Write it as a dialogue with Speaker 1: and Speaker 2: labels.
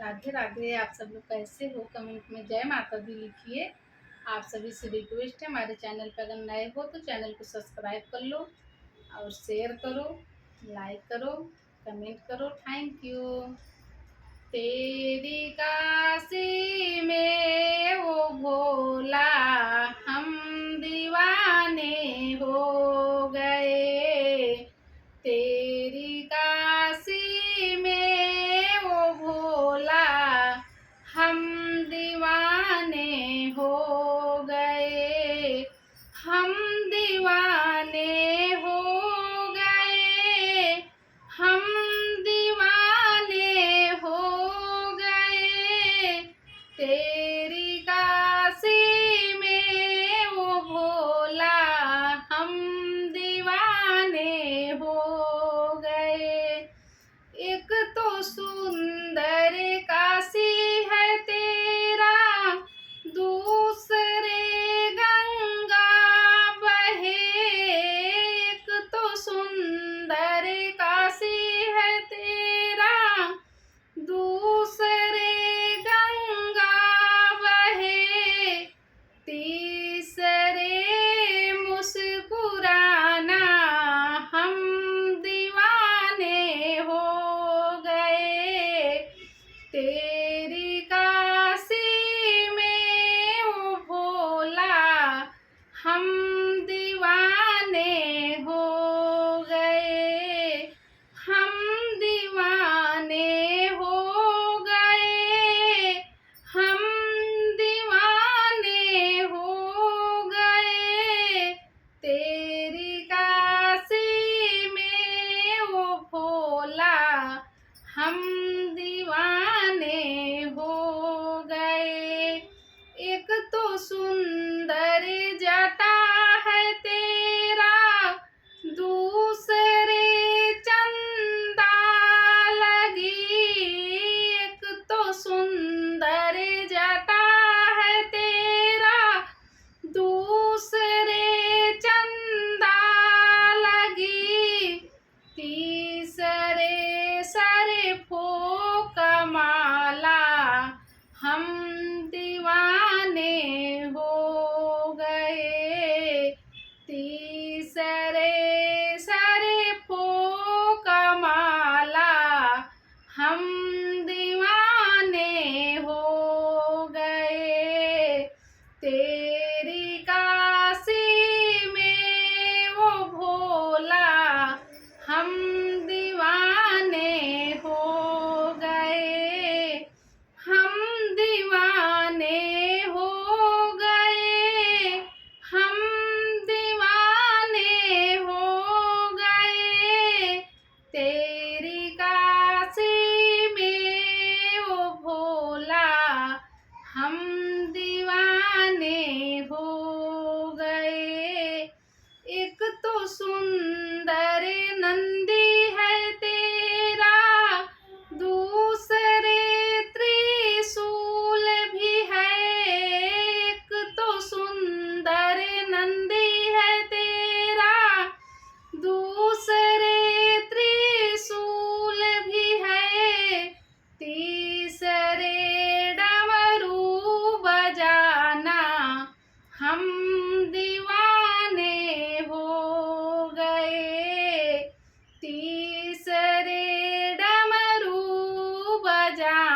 Speaker 1: राधे राधे। आप सब लोग कैसे हो? कमेंट में जय माता दी लिखिए। आप सभी से रिक्वेस्ट है, हमारे चैनल पर अगर नए हो तो चैनल को सब्सक्राइब कर लो और शेयर करो, लाइक करो, कमेंट करो। Thank you. तेरी काशी में वो भोला, हम दीवाने हो गए। तेरी काशी में वो भोला, हम दीवाने हो गए। हम दीवाने हो गए। हम दीवाने हो गए। तेरी काशी में वो भोला, हम दीवाने हो गए। एक तो सुंदर काशी है तेरा, दूसरे गंगा बहे। एक तो सुंदर काशी है तेरा, दूसरे गंगा बहे। तीसरे मुस्कुराना, हम दीवाने हो गए। तेरी काशी में वो भोला, हम दीवाने हो गए। हम दीवाने हो गए। हम दीवाने हो गए। तेरी काशी में वो भोला, हम दीवाने हो गए। एक तो सुंदर जटा है तेरा, दूसरे चंदा लगी। एक तो सुंदर जटा है तेरा, दूसरे चंदा लगी। तीसरे सर फूका माला, हम दीवाने हो गए। तीसरे सर फूका माला, हम दीवाने हो गए। तेरी काशी में वो भोला, हम दीवाने हो गए। हम दीवाने हो गए। हम दीवाने हो गए। तेरी काशी में वो भोला, हम दीवाने हो गए। एक तो सुंदर नंदी है तेरा, दूसरे त्रिशूल भी है। एक तो सुंदर नंदी है तेरा, दूसरे त्रिशूल भी है। तीसरे डमरू बजाना, हम दीवाने हो गए। तीसरे डमरू बजाना,